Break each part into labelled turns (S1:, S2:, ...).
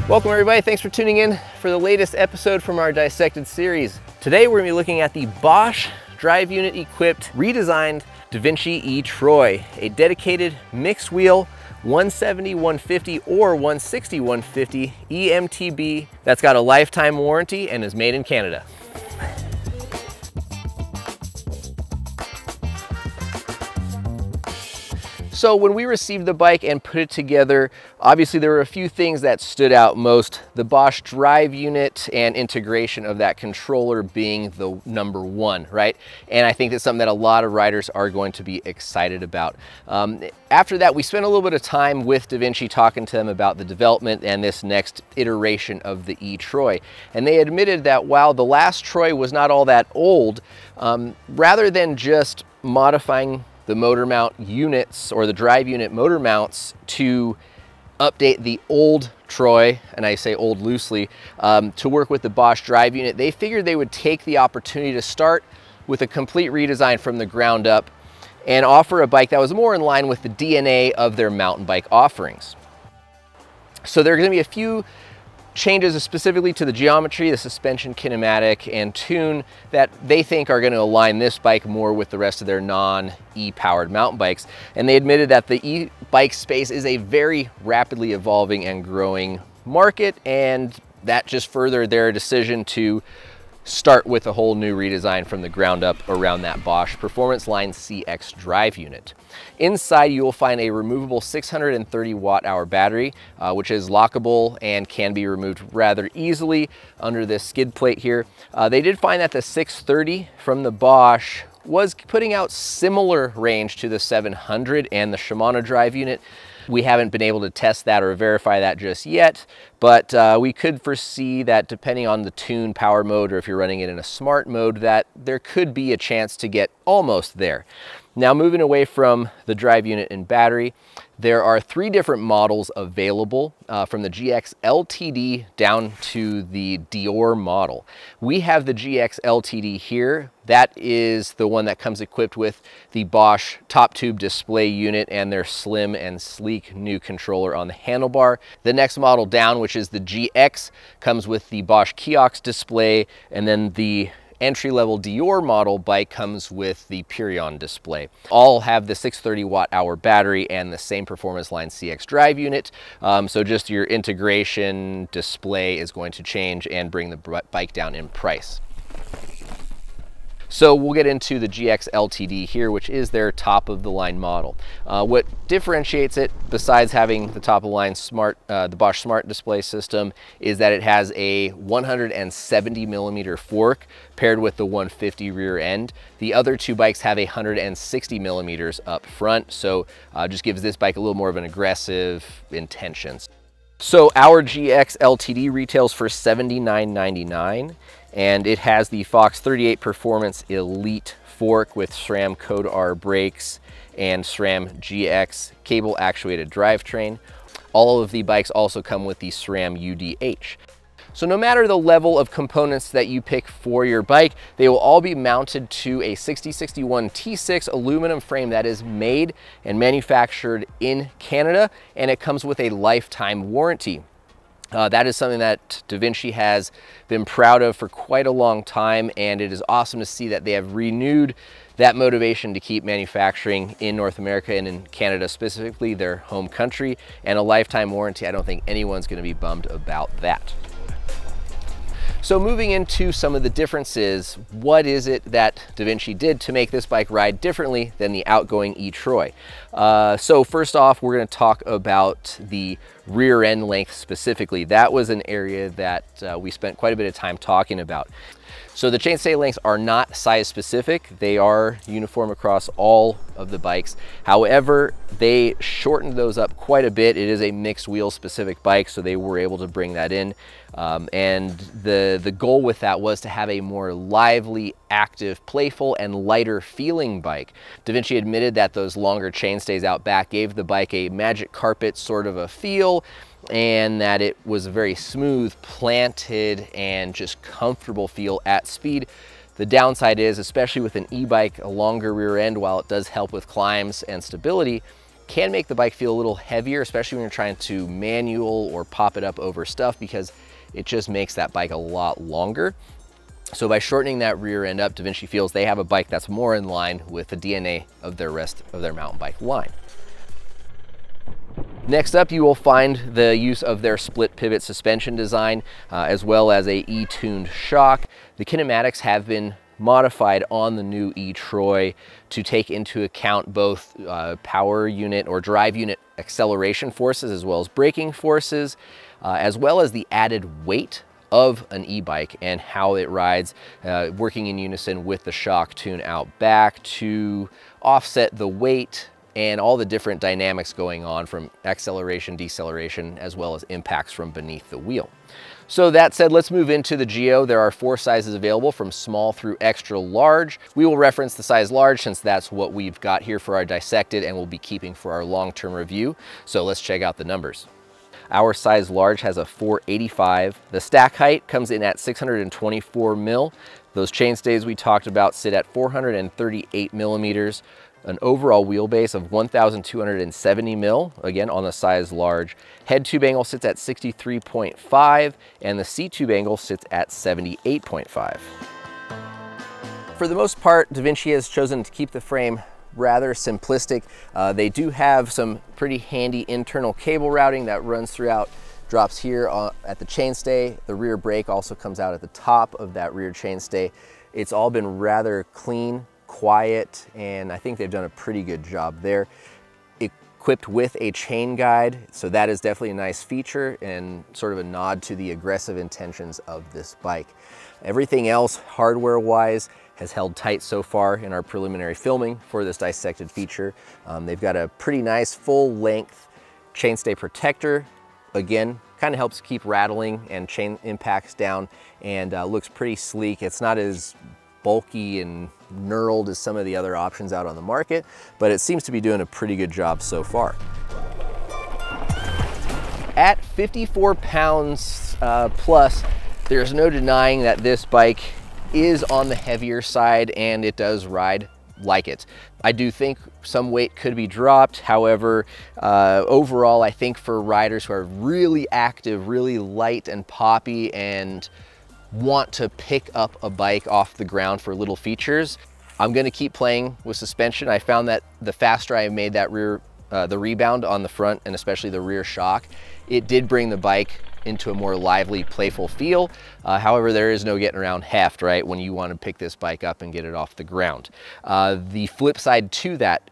S1: Welcome everybody, thanks for tuning in for the latest episode from our Dissected series. Today we're going to be looking at the Bosch drive unit equipped redesigned Devinci E-Troy, a dedicated mixed wheel 170/150 or 160/150 eMTB that's got a lifetime warranty and is made in Canada. So when we received the bike and put it together, obviously there were a few things that stood out most. The Bosch drive unit and integration of that controller being the number one, right? And I think that's something that a lot of riders are going to be excited about. After that, we spent a little bit of time with Devinci talking to them about the development and this next iteration of the E-Troy. And they admitted that while the last Troy was not all that old, rather than just modifying the motor mount units or the drive unit motor mounts to update the old Troy, and I say old loosely, to work with the Bosch drive unit, they figured they would take the opportunity to start with a complete redesign from the ground up and offer a bike that was more in line with the DNA of their mountain bike offerings. So there are going to be a few changes specifically to the geometry, the suspension kinematic, and tune that they think are going to align this bike more with the rest of their non-e-powered mountain bikes. And they admitted that the e-bike space is a very rapidly evolving and growing market, and that just furthered their decision to start with a whole new redesign from the ground up around that Bosch Performance Line CX drive unit. Inside you will find a removable 630 watt-hour battery, which is lockable and can be removed rather easily under this skid plate here. They did find that the 630 from the Bosch was putting out similar range to the 700 and the Shimano drive unit. We haven't been able to test that or verify that just yet, but we could foresee that depending on the tune power mode, or if you're running it in a smart mode, that there could be a chance to get almost there. Now, moving away from the drive unit and battery, there are three different models available from the GX LTD down to the Dior model. We have the GX LTD here. That is the one that comes equipped with the Bosch top tube display unit and their slim and sleek new controller on the handlebar. The next model down, which is the GX, comes with the Bosch kiosk display, and then the entry-level Dior model bike comes with the Purion display. All have the 630 watt-hour battery and the same Performance Line CX drive unit. So just your integration display is going to change and bring the bike down in price. So we'll get into the GX LTD here, which is their top of the line model. What differentiates it, besides having the top of the line the Bosch Smart Display system, is that it has a 170 millimeter fork paired with the 150 rear end. The other two bikes have 160 millimeters up front, so just gives this bike a little more of an aggressive intentions. So our GX LTD retails for $79.99. and it has the Fox 38 Performance Elite fork with SRAM Code R brakes and SRAM GX cable actuated drivetrain. All of the bikes also come with the SRAM UDH. So no matter the level of components that you pick for your bike, they will all be mounted to a 6061 T6 aluminum frame that is made and manufactured in Canada, and it comes with a lifetime warranty. That is something that Devinci has been proud of for quite a long time, and it is awesome to see that they have renewed that motivation to keep manufacturing in North America and in Canada, specifically their home country, and a lifetime warranty. I don't think anyone's going to be bummed about that. So moving into some of the differences, what is it that Devinci did to make this bike ride differently than the outgoing E-Troy? So first off, we're going to talk about the rear end length specifically. That was an area that we spent quite a bit of time talking about. So the chainstay lengths are not size specific. They are uniform across all of the bikes. However, they shortened those up quite a bit. It is a mixed wheel specific bike, so they were able to bring that in. And the goal with that was to have a more lively, active, playful, and lighter feeling bike. Devinci admitted that those longer chainstays out back gave the bike a magic carpet sort of a feel, and that it was a very smooth, planted, and just comfortable feel at speed. The downside is, especially with an e-bike, a longer rear end, while it does help with climbs and stability, can make the bike feel a little heavier, especially when you're trying to manual or pop it up over stuff, because it just makes that bike a lot longer. So by shortening that rear end up, Devinci feels they have a bike that's more in line with the DNA of their rest of their mountain bike line. Next up, you will find the use of their split pivot suspension design, as well as a E-tuned shock. The kinematics have been modified on the new E-Troy to take into account both power unit or drive unit acceleration forces, as well as braking forces, as well as the added weight of an e-bike and how it rides, working in unison with the shock tune out back to offset the weight and all the different dynamics going on from acceleration, deceleration, as well as impacts from beneath the wheel. So that said, let's move into the Geo. There are 4 sizes available from small through extra large. We will reference the size large since that's what we've got here for our Dissected and we'll be keeping for our long-term review. So let's check out the numbers. Our size large has a 485. The stack height comes in at 624 mil. Those chainstays we talked about sit at 438 millimeters. An overall wheelbase of 1,270 mil, again on the size large. Head tube angle sits at 63.5 and the seat tube angle sits at 78.5. For the most part, Devinci has chosen to keep the frame rather simplistic. They do have some pretty handy internal cable routing that runs throughout, drops here at the chainstay. The rear brake also comes out at the top of that rear chainstay. It's all been rather clean, quiet, and I think they've done a pretty good job there. Equipped with a chain guide, so that is definitely a nice feature and sort of a nod to the aggressive intentions of this bike. Everything else hardware-wise has held tight so far in our preliminary filming for this Dissected feature. They've got a pretty nice full-length chainstay protector. Again, kind of helps keep rattling and chain impacts down, and looks pretty sleek. It's not as bulky and knurled as some of the other options out on the market, but it seems to be doing a pretty good job so far. At 54 pounds plus, there's no denying that this bike is on the heavier side and it does ride like it. I do think some weight could be dropped. However, overall, I think for riders who are really active, really light and poppy and want to pick up a bike off the ground for little features, I'm going to keep playing with suspension. I found that the faster I made that rear, the rebound on the front and especially the rear shock, it did bring the bike into a more lively, playful feel. However, there is no getting around heft, right, when you want to pick this bike up and get it off the ground. The flip side to that,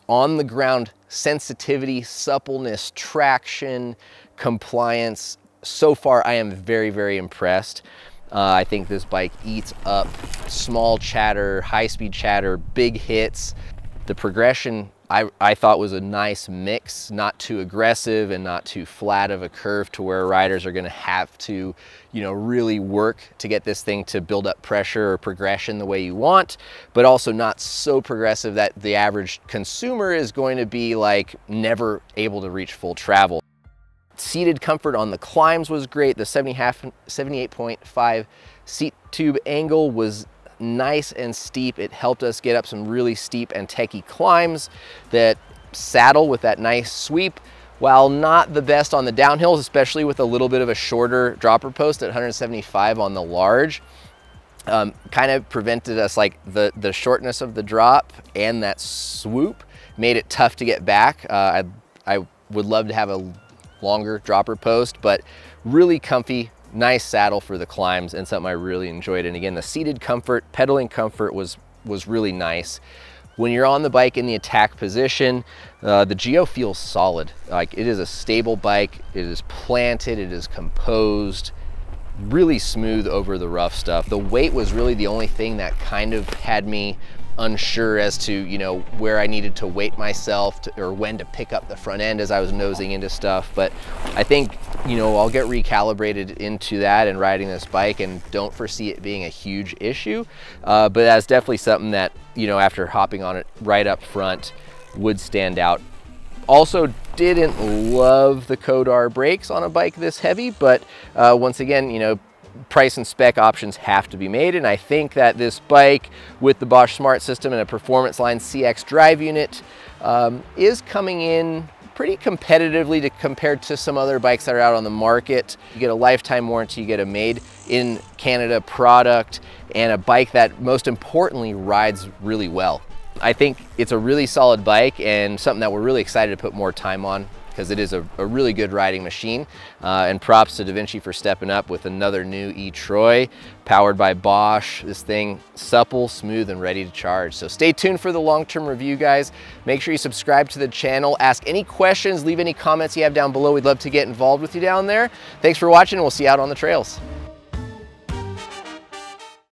S1: on the ground sensitivity, suppleness, traction, compliance, so far I am very, very impressed. I think this bike eats up small chatter, high-speed chatter, big hits. The progression I thought was a nice mix, not too aggressive and not too flat of a curve to where riders are gonna have to, you know, really work to get this thing to build up pressure or progression the way you want, but also not so progressive that the average consumer is going to be like never able to reach full travel. Seated comfort on the climbs was great. The 78.5 seat tube angle was nice and steep. It helped us get up some really steep and techy climbs. That saddle with that nice sweep, while not the best on the downhills, especially with a little bit of a shorter dropper post at 175 on the large, kind of prevented us, like the shortness of the drop and that swoop made it tough to get back. I would love to have a longer dropper post, but really comfy, nice saddle for the climbs and something I really enjoyed. And again, the seated comfort, pedaling comfort was really nice. When you're on the bike in the attack position, the Geo feels solid. Like, it is a stable bike, it is planted, it is composed, really smooth over the rough stuff. The weight was really the only thing that kind of had me unsure as to, you know, where I needed to weight myself or when to pick up the front end as I was nosing into stuff. But I think, you know, I'll get recalibrated into that and riding this bike, and don't foresee it being a huge issue. But that's definitely something that, you know, after hopping on it right up front would stand out. Also didn't love the Kodar brakes on a bike this heavy, but once again, you know, price and spec options have to be made, and I think that this bike with the Bosch Smart System and a Performance Line CX drive unit is coming in pretty competitively compared to some other bikes that are out on the market. You get a lifetime warranty, you get a made in Canada product, and a bike that most importantly rides really well. I think it's a really solid bike and something that we're really excited to put more time on, because it is a really good riding machine. And props to Devinci for stepping up with another new E-Troy powered by Bosch. This thing supple, smooth, and ready to charge. So stay tuned for the long-term review, guys. Make sure you subscribe to the channel. Ask any questions, leave any comments you have down below. We'd love to get involved with you down there. Thanks for watching, and we'll see you out on the trails.